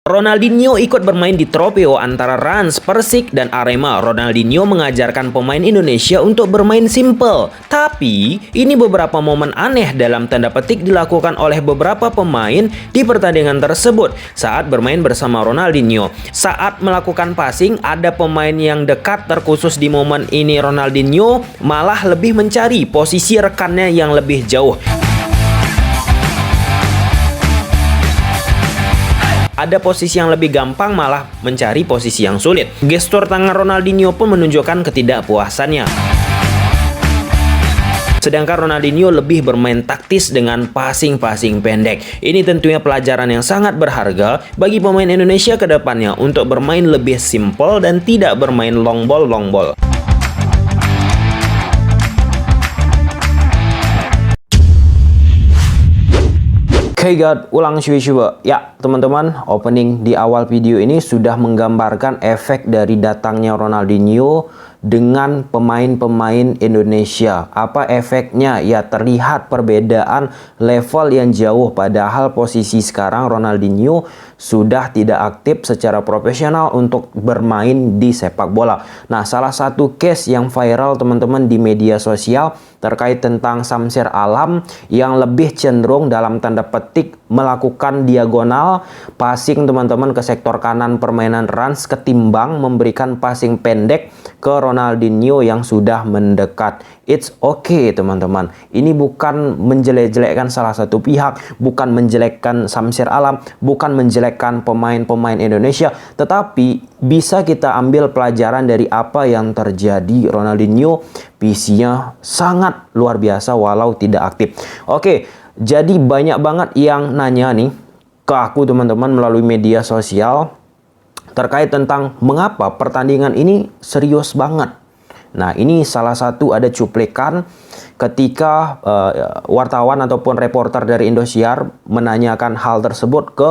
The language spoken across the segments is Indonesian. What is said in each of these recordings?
Ronaldinho ikut bermain di Trofeo antara Rans, Persik, dan Arema. Ronaldinho mengajarkan pemain Indonesia untuk bermain simple. Tapi, ini beberapa momen aneh dalam tanda petik dilakukan oleh beberapa pemain di pertandingan tersebut saat bermain bersama Ronaldinho. Saat melakukan passing, ada pemain yang dekat, terkhusus di momen ini Ronaldinho malah lebih mencari posisi rekannya yang lebih jauh. Ada posisi yang lebih gampang malah mencari posisi yang sulit. Gestur tangan Ronaldinho pun menunjukkan ketidakpuasannya. Sedangkan Ronaldinho lebih bermain taktis dengan passing-passing pendek. Ini tentunya pelajaran yang sangat berharga bagi pemain Indonesia ke depannya untuk bermain lebih simple dan tidak bermain long ball. Oke God, ulang coba. Ya teman-teman, opening di awal video ini sudah menggambarkan efek dari datangnya Ronaldinho dengan pemain-pemain Indonesia. Apa efeknya? Ya terlihat perbedaan level yang jauh, padahal posisi sekarang Ronaldinho sudah tidak aktif secara profesional untuk bermain di sepak bola. Nah, salah satu case yang viral teman-teman di media sosial terkait tentang Syamsir Alam yang lebih cenderung dalam tanda petik melakukan diagonal passing teman-teman ke sektor kanan permainan Rans ketimbang memberikan passing pendek ke Ronaldinho yang sudah mendekat. It's okay teman-teman. Ini bukan menjelek-jelekkan salah satu pihak, bukan menjelekkan Syamsir Alam, bukan menjelekkan pemain-pemain Indonesia, tetapi bisa kita ambil pelajaran dari apa yang terjadi. Ronaldinho PC-nya sangat luar biasa walau tidak aktif. Oke, jadi banyak banget yang nanya nih ke aku teman-teman melalui media sosial terkait tentang mengapa pertandingan ini serius banget. Nah, ini salah satu ada cuplikan ketika wartawan ataupun reporter dari Indosiar menanyakan hal tersebut ke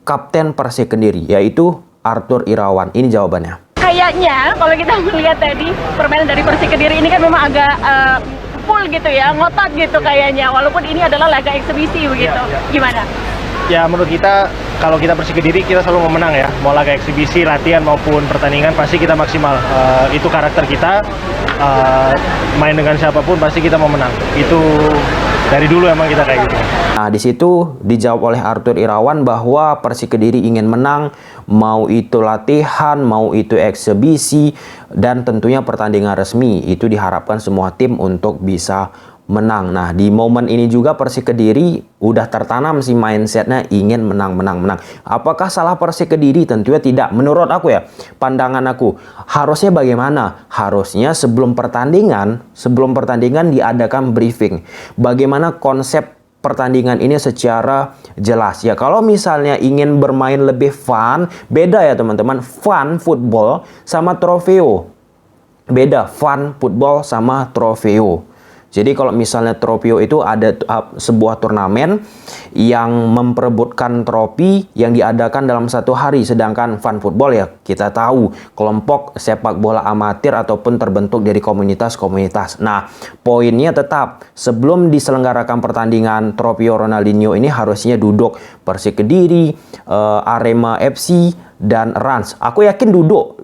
Kapten Persik Kediri, yaitu Arthur Irawan. Ini jawabannya. Kayaknya kalau kita melihat tadi permainan dari Persik Kediri ini kan memang agak full gitu ya, ngotot gitu kayaknya, walaupun ini adalah laga eksebisi begitu. Gimana? Ya menurut kita, kalau kita Persik Kediri kita selalu mau menang ya, mau laga eksibisi, latihan maupun pertandingan pasti kita maksimal. Itu karakter kita, main dengan siapapun pasti kita mau menang. Itu dari dulu emang kita kayak gitu. Nah, di situ dijawab oleh Arthur Irawan bahwa Persik Kediri ingin menang, mau itu latihan, mau itu eksebisi, dan tentunya pertandingan resmi. Itu diharapkan semua tim untuk bisa menang. Nah, di momen ini juga Persik Kediri udah tertanam si mindsetnya ingin menang. Apakah salah Persik Kediri? Tentunya tidak. Menurut aku ya, pandangan aku, harusnya bagaimana? Harusnya sebelum pertandingan diadakan briefing. Bagaimana konsep pertandingan ini secara jelas ya. Kalau misalnya ingin bermain lebih fun, beda ya teman-teman. Fun football sama trofeo. Beda fun football sama trofeo. Jadi kalau misalnya trofeo itu ada sebuah turnamen yang memperebutkan trofi yang diadakan dalam satu hari, sedangkan fun football ya kita tahu kelompok sepak bola amatir ataupun terbentuk dari komunitas-komunitas. Nah, poinnya tetap sebelum diselenggarakan pertandingan trofeo Ronaldinho ini harusnya duduk Persik Kediri, Arema FC, dan Rans. Aku yakin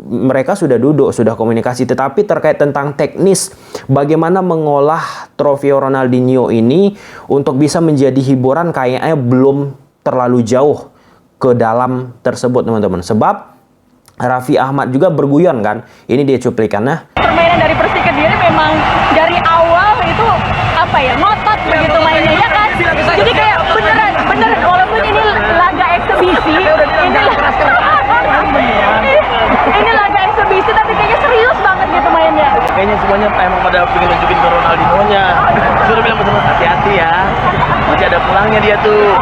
mereka sudah duduk, sudah komunikasi. Tetapi terkait tentang teknis, bagaimana mengolah trofeo Ronaldinho ini untuk bisa menjadi hiburan kayaknya belum terlalu jauh ke dalam tersebut teman-teman. Sebab Raffi Ahmad juga berguyon kan. Ini dia cuplikannya. Permainan dari Persik Kediri memang dari awal itu apa ya, ngotot begitu mainnya ya kan. Jadi kayak beneran walaupun ini laga eksebisi, ini laga eksebisi tapi kayaknya serius banget gitu mainnya. Kayaknya semuanya emang pada pengen nunjukin ke Ronaldinho-nya. Suruh bilang teman hati-hati ya, masih ada pulangnya dia tuh,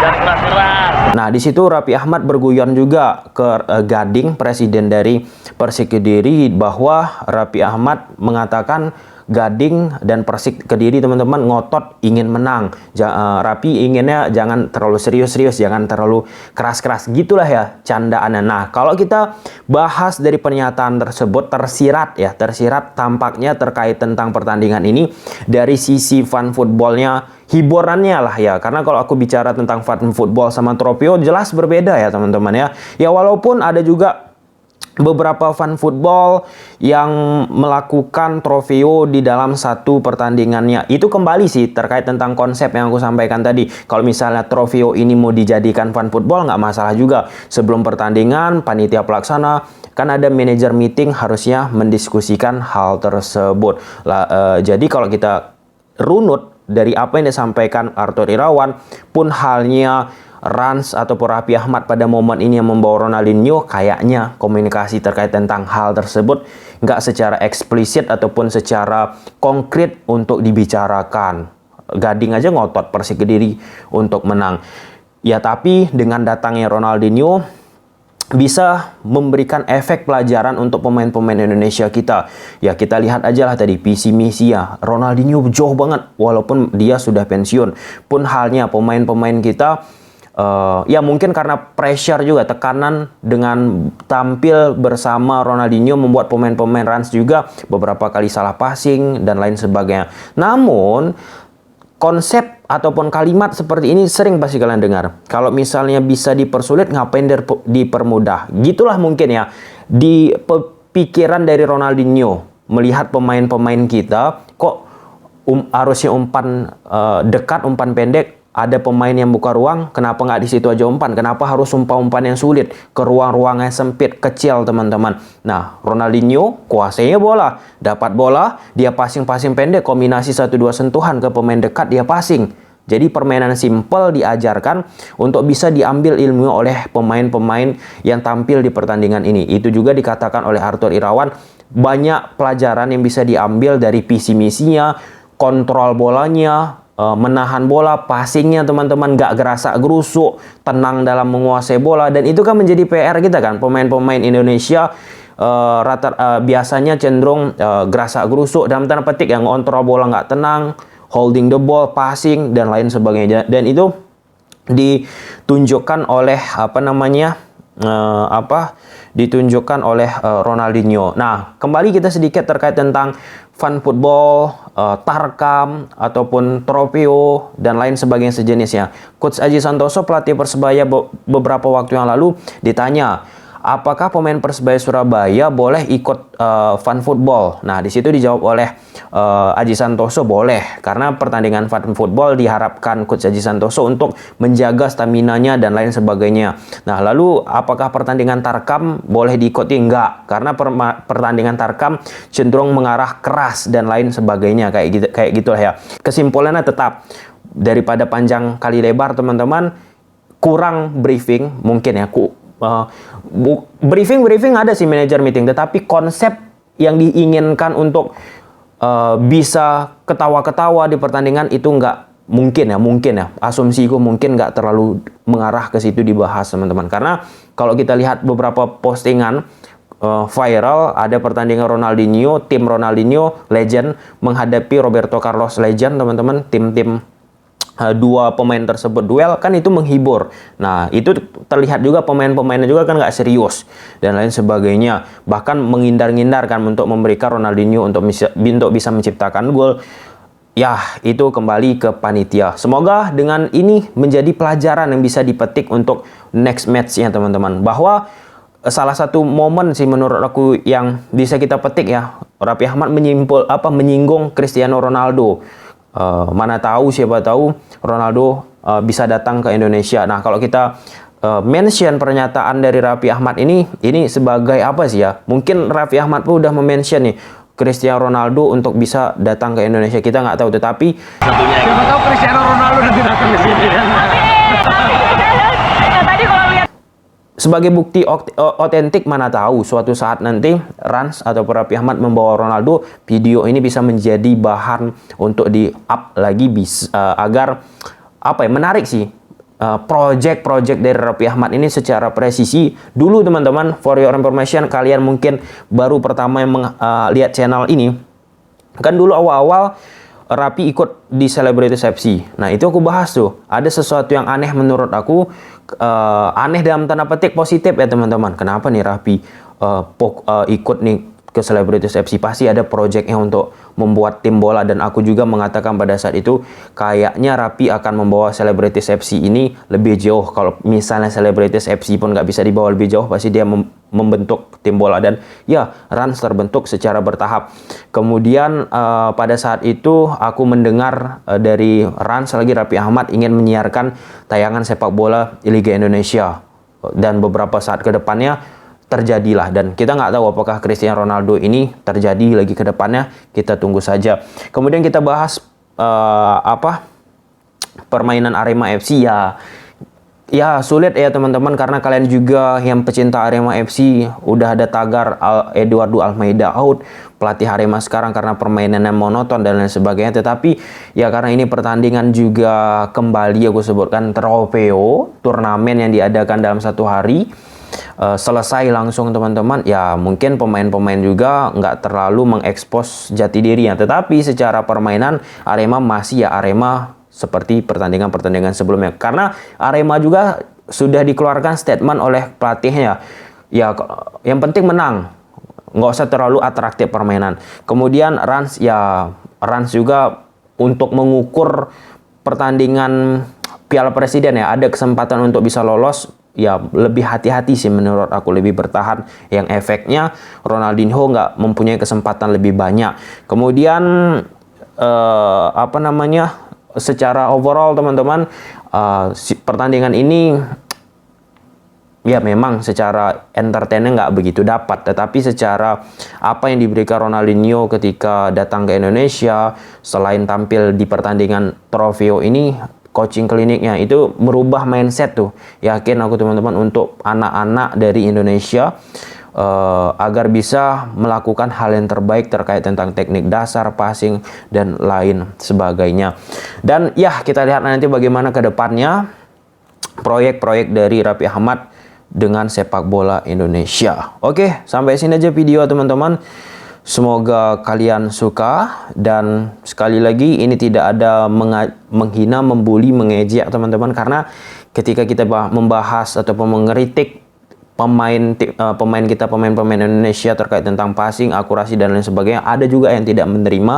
jangan keras-keras. Nah, di situ Raffi Ahmad berguyon juga ke Gading, presiden dari Persik Kediri, bahwa Raffi Ahmad mengatakan Gading dan Persik Kediri teman-teman ngotot ingin menang. Raffi inginnya jangan terlalu serius-serius, jangan terlalu keras-keras, gitulah ya candaannya. Nah, kalau kita bahas dari pernyataan tersebut tersirat tampaknya terkait tentang pertandingan ini dari sisi fun footballnya hiburannya lah ya. Karena kalau aku bicara tentang fun football sama Tropeo jelas berbeda ya teman-teman ya. Ya walaupun ada juga beberapa fan football yang melakukan trofeo di dalam satu pertandingannya. Itu kembali sih terkait tentang konsep yang aku sampaikan tadi. Kalau misalnya trofeo ini mau dijadikan fan football nggak masalah juga. Sebelum pertandingan panitia pelaksana kan ada manajer meeting harusnya mendiskusikan hal tersebut. Jadi kalau kita runut dari apa yang disampaikan Arthur Irawan pun halnya Rans ataupun Raffi Ahmad pada momen ini yang membawa Ronaldinho, kayaknya komunikasi terkait tentang hal tersebut nggak secara eksplisit ataupun secara konkret untuk dibicarakan. Gading aja ngotot Persik Kediri untuk menang. Ya tapi dengan datangnya Ronaldinho bisa memberikan efek pelajaran untuk pemain-pemain Indonesia kita. Ya kita lihat aja lah tadi visi misi ya. Ronaldinho jauh banget walaupun dia sudah pensiun. Pun halnya pemain-pemain kita ya mungkin karena pressure juga, tekanan dengan tampil bersama Ronaldinho membuat pemain-pemain Rans juga beberapa kali salah passing dan lain sebagainya. Namun konsep ataupun kalimat seperti ini sering pasti kalian dengar. Kalau misalnya bisa dipersulit, ngapain dipermudah? Gitulah mungkin ya di pikiran dari Ronaldinho melihat pemain-pemain kita kok harusnya umpan dekat, umpan pendek. Ada pemain yang buka ruang, kenapa nggak di situ aja umpan? Kenapa harus umpan-umpan yang sulit? Ke ruang-ruang yang sempit, kecil teman-teman. Nah, Ronaldinho kuasainya bola. Dapat bola, dia passing-passing pendek, kombinasi 1-2 sentuhan ke pemain dekat, dia passing. Jadi permainan simple diajarkan untuk bisa diambil ilmu oleh pemain-pemain yang tampil di pertandingan ini. Itu juga dikatakan oleh Arthur Irawan, banyak pelajaran yang bisa diambil dari visi misinya, kontrol bolanya, menahan bola, passingnya teman-teman nggak gerasak gerusuk, tenang dalam menguasai bola. Dan itu kan menjadi PR kita kan, pemain-pemain Indonesia biasanya cenderung gerasak gerusuk dalam tanda petik, yang ngontrol bola nggak tenang, holding the ball, passing dan lain sebagainya. Dan itu ditunjukkan oleh ditunjukkan oleh Ronaldinho. Nah, kembali kita sedikit terkait tentang fun football, Tarkam ataupun Tropeo dan lain sebagainya sejenisnya. Coach Aji Santoso, pelatih Persebaya beberapa waktu yang lalu ditanya, apakah pemain Persebaya Surabaya boleh ikut fun football? Nah, di situ dijawab oleh Aji Santoso boleh, karena pertandingan fun football diharapkan Coach Aji Santoso untuk menjaga staminanya dan lain sebagainya. Nah, lalu apakah pertandingan Tarkam boleh diikuti? Enggak, karena pertandingan Tarkam cenderung mengarah keras dan lain sebagainya, kayak gitulah ya. Kesimpulannya tetap daripada panjang kali lebar teman-teman, kurang briefing mungkin ya. Briefing ada sih manajer meeting, tetapi konsep yang diinginkan untuk bisa ketawa-ketawa di pertandingan itu nggak mungkin ya, asumsiku mungkin nggak terlalu mengarah ke situ dibahas teman-teman. Karena kalau kita lihat beberapa postingan viral, ada pertandingan Ronaldinho, tim Ronaldinho legend menghadapi Roberto Carlos legend teman-teman, tim dua pemain tersebut duel, kan itu menghibur. Nah, itu terlihat juga pemain-pemainnya juga kan nggak serius dan lain sebagainya. Bahkan menghindar-ngindar kan untuk memberikan Ronaldinho untuk bisa menciptakan gol. Ya, itu kembali ke panitia. Semoga dengan ini menjadi pelajaran yang bisa dipetik untuk next match-nya teman-teman. Bahwa salah satu momen sih menurut aku yang bisa kita petik ya, Raffi Ahmad menyinggung Cristiano Ronaldo. Mana tahu, siapa tahu Ronaldo bisa datang ke Indonesia. Nah, kalau kita mention pernyataan dari Raffi Ahmad ini sebagai apa sih ya? Mungkin Raffi Ahmad pun udah mention nih Cristiano Ronaldo untuk bisa datang ke Indonesia. Kita nggak tahu, tetapi Siapa tahu Cristiano Ronaldo nanti datang ke sini kan. Tadi kalau lihat sebagai bukti otentik, mana tahu suatu saat nanti Rans atau Raffi Ahmad membawa Ronaldo, video ini bisa menjadi bahan untuk di-up lagi agar menarik sih project dari Raffi Ahmad ini secara presisi. Dulu teman-teman, for your information, kalian mungkin baru pertama yang lihat channel ini. Kan dulu awal-awal Raffi ikut di Celebrity FC. Nah, itu aku bahas tuh. Ada sesuatu yang aneh menurut aku, aneh dalam tanda petik positif ya teman-teman. Kenapa nih Raffi ikut nih ke Celebrities FC, pasti ada projectnya untuk membuat tim bola. Dan aku juga mengatakan pada saat itu kayaknya Rapi akan membawa Celebrities FC ini lebih jauh. Kalau misalnya Celebrities FC pun nggak bisa dibawa lebih jauh, pasti dia membentuk tim bola. Dan ya, Rans terbentuk secara bertahap. Kemudian pada saat itu aku mendengar dari Rans lagi, Raffi Ahmad ingin menyiarkan tayangan sepak bola Liga Indonesia, dan beberapa saat ke depannya terjadilah. Dan kita nggak tahu apakah Cristiano Ronaldo ini terjadi lagi ke depannya, kita tunggu saja. Kemudian kita bahas permainan Arema FC. Ya sulit ya teman-teman, karena kalian juga yang pecinta Arema FC udah ada tagar Eduardo Almeida out, pelatih Arema sekarang, karena permainannya monoton dan lain sebagainya. Tetapi ya karena ini pertandingan juga kembali aku sebutkan Trofeo, turnamen yang diadakan dalam satu hari, selesai langsung teman-teman, ya mungkin pemain-pemain juga nggak terlalu mengekspos jati dirinya. Tetapi secara permainan Arema masih ya Arema seperti pertandingan-pertandingan sebelumnya, karena Arema juga sudah dikeluarkan statement oleh pelatihnya, ya yang penting menang, nggak usah terlalu atraktif permainan. Kemudian Rans juga untuk mengukur pertandingan Piala Presiden ya, ada kesempatan untuk bisa lolos, ya lebih hati-hati sih menurut aku, lebih bertahan, yang efeknya Ronaldinho nggak mempunyai kesempatan lebih banyak. Kemudian secara overall teman-teman, pertandingan ini ya memang secara entertainnya nggak begitu dapat, tetapi secara apa yang diberikan Ronaldinho ketika datang ke Indonesia, selain tampil di pertandingan Trofeo ini, coaching kliniknya itu merubah mindset tuh. Yakin aku teman-teman, untuk anak-anak dari Indonesia agar bisa melakukan hal yang terbaik terkait tentang teknik dasar, passing, dan lain sebagainya. Dan ya kita lihat nanti bagaimana ke depannya proyek-proyek dari Raffi Ahmad dengan sepak bola Indonesia. Oke, sampai sini aja video teman-teman. Semoga kalian suka, dan sekali lagi ini tidak ada menghina, membuli, mengejek teman-teman, karena ketika kita membahas ataupun mengkritik pemain Indonesia terkait tentang passing, akurasi, dan lain sebagainya, ada juga yang tidak menerima.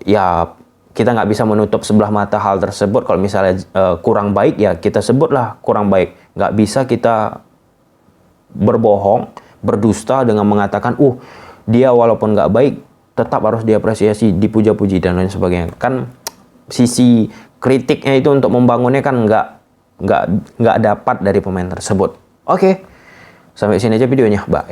Ya kita nggak bisa menutup sebelah mata hal tersebut. Kalau misalnya kurang baik, ya kita sebutlah kurang baik. Nggak bisa kita berbohong, berdusta dengan mengatakan dia walaupun nggak baik tetap harus diapresiasi, dipuja-puji, dan lain sebagainya. Kan sisi kritiknya itu untuk membangunnya kan nggak dapat dari pemain tersebut. Oke, sampai sini aja videonya. Bye.